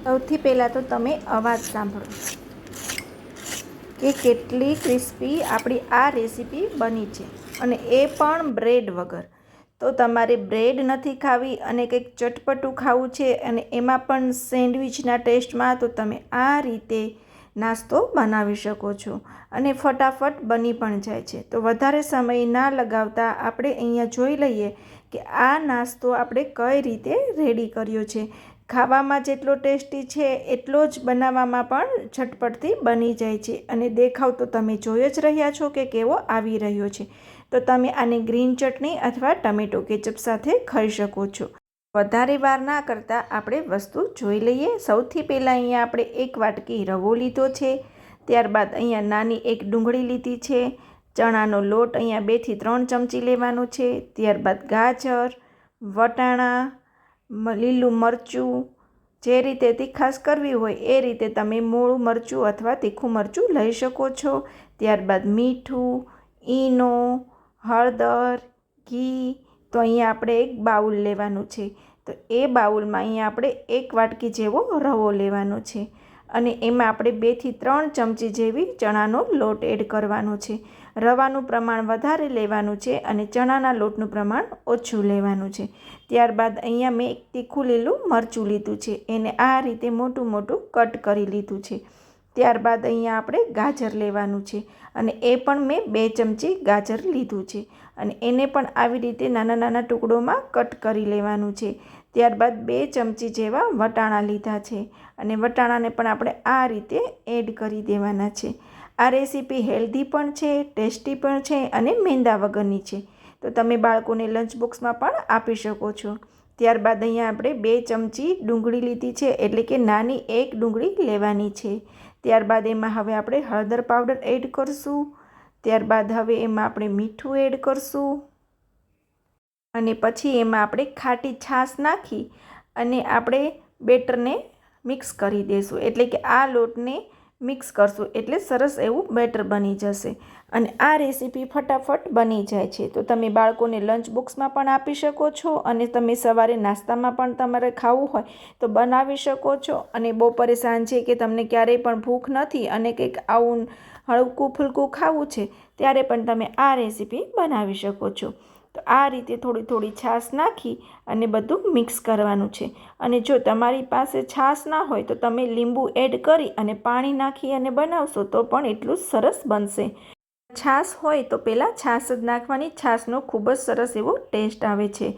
સૌથી પહેલાં તો તમે અવાજ સાંભળો કે કેટલી ક્રિસ્પી આપણી આ રેસીપી બની છે, અને એ પણ બ્રેડ વગર. તો તમારે બ્રેડ નથી ખાવી અને કંઈક ચટપટું ખાવું છે અને એમાં પણ સેન્ડવિચના ટેસ્ટમાં, તો તમે આ રીતે નાસ્તો બનાવી શકો છો અને ફટાફટ બની પણ જાય છે. તો વધારે સમય ના લગાવતા આપણે અહીંયા જોઈ લઈએ કે આ નાસ્તો આપણે કઈ રીતે રેડી કર્યો છે. ખાવામાં જેટલો ટેસ્ટી છે એટલો જ બનાવવામાં પણ ઝટપટથી બની જાય છે, અને દેખાવ તો તમે જોઈ જ રહ્યા છો કે કેવો આવી રહ્યો છે. તો તમે આને ગ્રીન ચટણી અથવા ટમેટો કેચઅપ સાથે ખાઈ શકો છો. વધારે વાર ના કરતાં આપણે વસ્તુ જોઈ લઈએ. સૌથી પહેલાં અહીંયા આપણે એક વાટકી રવો લીધો છે, ત્યારબાદ અહીંયા નાની એક ડુંગળી લીધી છે, ચણાનો લોટ અહીંયા 2 થી 3 ચમચી લેવાનો છે, ત્યારબાદ ગાજર, વટાણા, લીલું મરચું, જે રીતે તીખાશ કરવી હોય એ રીતે તમે મોળું મરચું અથવા તીખું મરચું લઈ શકો છો. ત્યારબાદ મીઠું, ઈનો, હળદર, ઘી. તો અહીંયા આપણે એક બાઉલ લેવાનું છે, તો એ બાઉલમાં અહીંયા આપણે એક વાટકી જેવો રવો લેવાનો છે, અને એમાં આપણે 2 થી 3 ચમચી જેવી ચણાનો લોટ એડ કરવાનો છે. રવાનું પ્રમાણ વધારે લેવાનું છે અને ચણાના લોટનું પ્રમાણ ઓછું લેવાનું છે. ત્યારબાદ અહીંયા મેં એક તીખું લીલું મરચું લીધું છે, એને આ રીતે મોટું મોટું કટ કરી લીધું છે. ત્યારબાદ અહીંયા આપણે ગાજર લેવાનું છે, અને એ પણ મેં 2 ચમચી ગાજર લીધું છે, અને એને પણ આવી રીતે નાના નાના ટુકડોમાં કટ કરી લેવાનું છે. ત્યારબાદ 2 ચમચી જેવા વટાણા લીધા છે, અને વટાણાને પણ આપણે આ રીતે એડ કરી દેવાના છે. આ રેસીપી હેલ્ધી પણ છે, ટેસ્ટી પણ છે અને મેંદા વગરની છે, તો તમે બાળકોને લંચ બોક્સમાં પણ આપી શકો છો. ત્યારબાદ અહીંયા આપણે 2 ચમચી ડુંગળી લીધી છે, એટલે કે નાની એક ડુંગળી લેવાની છે. ત્યારબાદ એમાં હવે આપણે હળદર પાવડર એડ કરશું. ત્યારબાદ હવે એમાં આપણે મીઠું એડ કરશું, અને પછી એમાં આપણે ખાટી છાશ નાખી અને આપણે બેટરને મિક્સ કરી દઈશું, એટલે કે આ લોટને મિક્સ કરશું એટલે સરસ એવું બેટર બની જશે, અને આ રેસીપી ફટાફટ બની જાય છે. તો તમે બાળકોને લંચ બોક્સમાં પણ આપી શકો છો, અને તમે સવારે નાસ્તામાં પણ તમારે ખાવું હોય તો બનાવી શકો છો, અને બપોરે સાંજે કે તમને ક્યારેય પણ ભૂખ નથી અને કંઈક આવું હળવું ફૂલકું ખાવું છે ત્યારે પણ તમે આ રેસીપી બનાવી શકો છો. તો આ રીતે થોડી થોડી છાશ નાખી અને બધું મિક્સ કરવાનું છે, અને જો તમારી પાસે છાશ ના હોય તો તમે લીંબુ એડ કરી અને પાણી નાખી અને બનાવશો તો પણ એટલું જ સરસ બનશે. છાશ હોય તો પહેલાં છાશ જ નાખવાની, છાશનો ખૂબ જ સરસ એવો ટેસ્ટ આવે છે.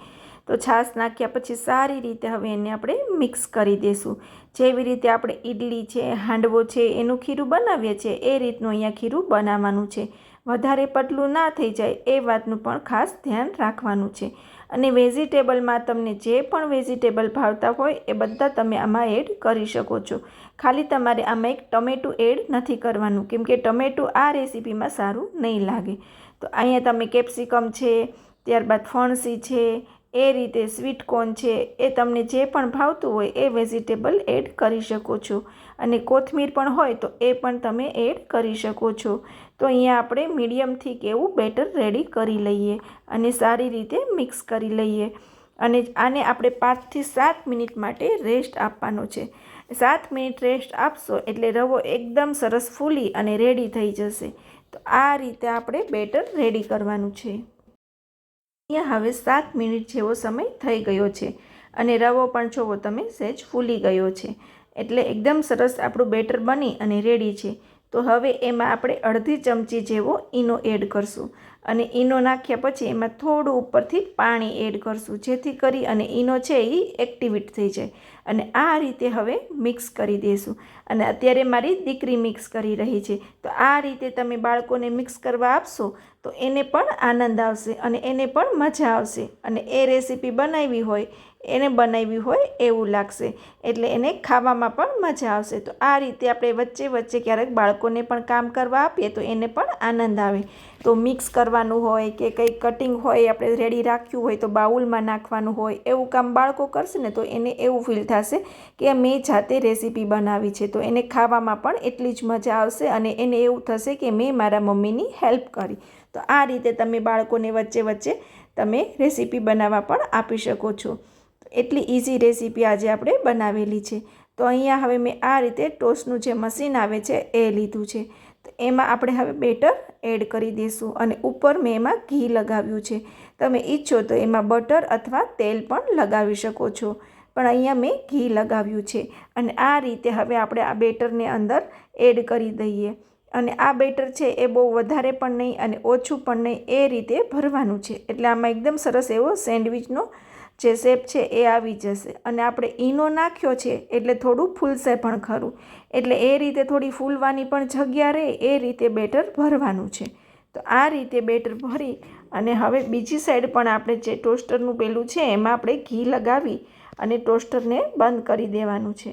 તો છાશ નાખ્યા પછી સારી રીતે હવે એને આપણે મિક્સ કરી દઈશું. જેવી રીતે આપણે ઇડલી છે, હાંડવો છે એનું ખીરું બનાવીએ છીએ એ રીતનું અહીંયા ખીરું બનાવવાનું છે. વધારે પતલું ના થઈ જાય એ વાતનું પણ ખાસ ધ્યાન રાખવાનું છે. અને વેજીટેબલમાં તમને જે પણ વેજીટેબલ ભાવતા હોય એ બધા તમે આમાં એડ કરી શકો છો. ખાલી તમારે આમાં એક ટમેટું એડ નથી કરવાનું, કેમ કે ટમેટું આ રેસીપીમાં સારું નહીં લાગે. તો અહીંયા તમે કેપ્સિકમ છે, ત્યારબાદ ફણસી છે, એ રીતે સ્વીટ કોર્ન છે, એ તમને જે પણ ભાવતું હોય એ વેજીટેબલ એડ કરી શકો છો, અને કોથમીર પણ હોય તો એ પણ તમે એડ કરી શકો છો. તો અહીંયા આપણે મીડિયમથી કેવું બેટર રેડી કરી લઈએ અને સારી રીતે મિક્સ કરી લઈએ, અને આને આપણે 5 થી 7 મિનિટ માટે રેસ્ટ આપવાનો છે. 7 મિનિટ રેસ્ટ આપશો એટલે રવો એકદમ સરસ ફૂલી અને રેડી થઈ જશે. તો આ રીતે આપણે બેટર રેડી કરવાનું છે. અહીંયા હવે 7 મિનિટ જેવો સમય થઈ ગયો છે, અને રવો પણ જોવો તમે સહેજ ફૂલી ગયો છે, એટલે એકદમ સરસ આપણું બેટર બની અને રેડી છે. તો હવે એમાં આપણે અડધી ચમચી જેવો ઈનો એડ કરશું, અને ઈનો નાખ્યા પછી એમાં થોડું ઉપરથી પાણી એડ કરશું, જેથી કરી અને ઈનો છે એ એક્ટિવેટ થઈ જાય. અને આ રીતે હવે મિક્સ કરી દઈશું, અને અત્યારે મારી દીકરી મિક્સ કરી રહી છે, તો આ રીતે તમે બાળકોને મિક્સ કરવા આપશો તો એને પણ આનંદ આવશે અને એને પણ મજા આવશે, અને એ રેસીપી બનાવી હોય એવું લાગશે, એટલે એને ખાવામાં પણ મજા આવશે. તો આ રીતે આપણે વચ્ચે વચ્ચે ક્યારેક બાળકોને પણ કામ કરવા આપીએ તો એને પણ આનંદ આવે. તો મિક્સ કરવાનું હોય કે કંઈ કટિંગ હોય આપણે રેડી રાખ્યું હોય તો બાઉલમાં નાખવાનું હોય, એવું કામ બાળકો કરશે ને તો એને એવું ફીલ થશે કે મેં જાતે રેસીપી બનાવી છે, તો એને ખાવામાં પણ એટલી જ મજા આવશે, અને એને એવું થશે કે મેં મારા મમ્મીની હેલ્પ કરી. તો આ રીતે તમે બાળકોને વચ્ચે વચ્ચે તમે રેસીપી બનાવવા પણ આપી શકો છો. એટલી ઇઝી રેસીપી આજે આપણે બનાવેલી છે. તો અહીંયા હવે મેં આ રીતે ટોસ્ટનું જે મશીન આવે છે એ લીધું છે. તો એમાં આપણે હવે બેટર એડ કરી દઈશું અને ઉપર મેં એમાં ઘી લગાવ્યું છે. તમે ઈચ્છો તો એમાં બટર અથવા તેલ પણ લગાવી શકો છો, પણ અહીંયા મેં ઘી લગાવ્યું છે. અને આ રીતે હવે આપણે આ બેટરને અંદર એડ કરી દઈએ. અને આ બેટર છે એ બહુ વધારે પણ નહીં અને ઓછું પણ નહીં, એ રીતે ભરવાનું છે. એટલે આમાં એકદમ સરસ એવો સેન્ડવિચનો જે શેપ છે એ આવી જશે. અને આપણે ઈનો નાખ્યો છે એટલે થોડું ફૂલશે પણ ખરું, એટલે એ રીતે થોડી ફૂલવાની પણ જગ્યા રહે એ રીતે બેટર ભરવાનું છે. તો આ રીતે બેટર ભરી અને હવે બીજી સાઈડ પણ આપણે જે ટોસ્ટરનું પેલું છે એમાં આપણે ઘી લગાવી અને ટોસ્ટરને બંધ કરી દેવાનું છે.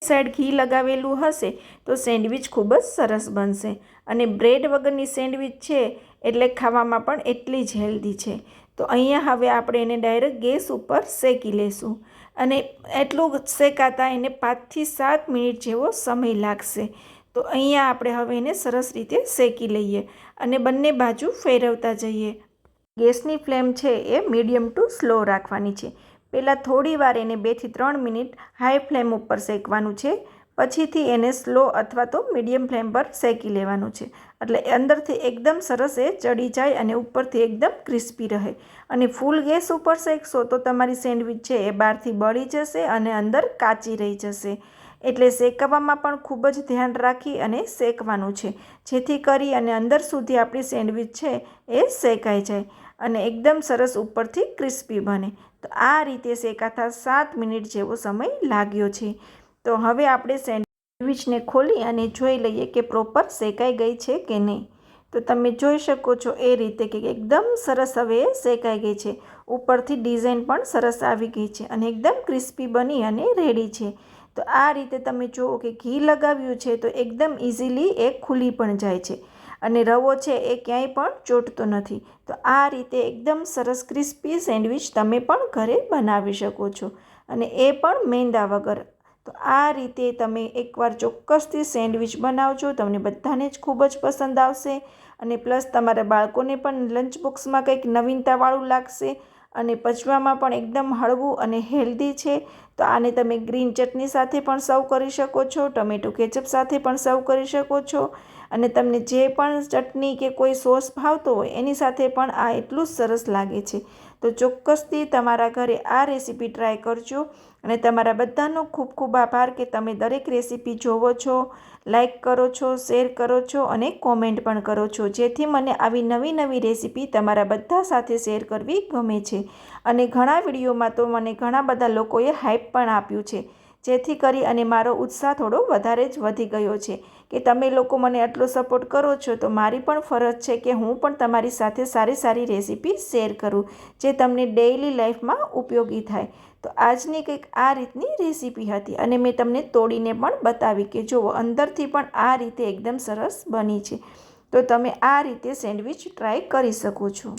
સાઈડ ઘી લગાવેલું હશે તો સેન્ડવિચ ખૂબ જ સરસ બનશે. અને બ્રેડ વગરની સેન્ડવિચ છે એટલે ખાવામાં પણ એટલી જ હેલ્ધી છે. તો અહીંયા હવે આપણે એને ડાયરેક્ટ ગેસ ઉપર શેકી લેશું અને એટલું શેકાતા એને 5 થી 7 મિનિટ જેવો સમય લાગશે. તો અહીંયા આપણે હવે એને સરસ રીતે શેકી લઈએ અને બંને બાજુ ફેરવતા જઈએ. ગેસની ફ્લેમ છે એ મીડિયમ ટુ સ્લો રાખવાની છે. પહેલાં થોડી વાર એને 2 થી 3 મિનિટ હાઈ ફ્લેમ ઉપર શેકવાનું છે, પછીથી એને સ્લો અથવા તો મીડિયમ ફ્લેમ પર શેકી લેવાનું છે. એટલે અંદરથી એકદમ સરસ એ ચડી જાય અને ઉપરથી એકદમ ક્રિસ્પી રહે. અને ફૂલ ગેસ ઉપર શેકશો તો તમારી સેન્ડવિચ છે એ બહારથી બળી જશે અને અંદર કાચી રહી જશે. એટલે શેકવામાં પણ ખૂબ જ ધ્યાન રાખી અને શેકવાનું છે, જેથી કરી અને અંદર સુધી આપણી સેન્ડવિચ છે એ શેકાઈ જાય અને એકદમ સરસ ઉપરથી ક્રિસ્પી બને. તો આ રીતે શેકાતા 7 મિનિટ જેવો સમય લાગ્યો છે. તો હવે આપણે સેન્ડવિચને ખોલી અને જોઈ લઈએ કે પ્રોપર શેકાઈ ગઈ છે કે નહીં. તો તમે જોઈ શકો છો એ રીતે કે એકદમ સરસ હવે શેકાઈ ગઈ છે. ઉપરથી ડિઝાઇન પણ સરસ આવી ગઈ છે અને એકદમ ક્રિસ્પી બની અને રેડી છે. તો આ રીતે તમે જુઓ કે ઘી લગાવ્યું છે તો એકદમ ઇઝીલી એ ખુલી પણ જાય છે અને રવો છે એ ક્યાંય પણ ચોંટતો નથી. તો આ રીતે એકદમ સરસ ક્રિસ્પી સેન્ડવિચ તમે પણ ઘરે બનાવી શકો છો અને એ પણ મેંદા વગર. તો આ રીતે તમે એકવાર ચોક્કસથી સેન્ડવિચ બનાવજો, તમને બધાને જ ખૂબ જ પસંદ આવશે અને પ્લસ તમારા બાળકોને પણ લંચ બોક્સમાં કંઈક નવીનતાવાળું લાગશે અને પચવામાં પણ એકદમ હળવું અને હેલ્ધી છે. તો આને તમે ગ્રીન ચટણી સાથે પણ સર્વ કરી શકો છો, ટમેટો કેચઅપ સાથે પણ સર્વ કરી શકો છો અને તમને જે પણ ચટણી કે કોઈ સોસ ભાવતો હોય એની સાથે પણ આ એટલું જ સરસ લાગે છે. તો ચોક્કસથી તમારા ઘરે આ રેસીપી ટ્રાય કરજો અને તમારા બધાનો ખૂબ ખૂબ આભાર કે તમે દરેક રેસીપી જોવો છો, લાઈક કરો છો, શેર કરો છો અને કોમેન્ટ પણ કરો છો, જેથી મને આવી નવી નવી રેસીપી તમારા બધા સાથે શેર કરવી ગમે છે. અને ઘણા વિડીયોમાં તો મને ઘણા બધા લોકોએ હાઈપ પણ આપ્યું છે, જેથી કરી અને મારો ઉત્સાહ થોડો વધારે જ વધી ગયો છે કે તમે લોકો મને આટલો સપોર્ટ કરો છો તો મારી પણ ફરજ છે કે હું પણ તમારી સાથે સારી સારી રેસીપી શેર કરું જે તમને ડેઇલી લાઈફમાં ઉપયોગી થાય. તો આજની કંઈક આ રીતની રેસીપી હતી અને મેં તમને તોડીને પણ બતાવી કે જુઓ અંદરથી પણ આ રીતે એકદમ સરસ બની છે. તો તમે આ રીતે સેન્ડવિચ ટ્રાય કરી શકો છો.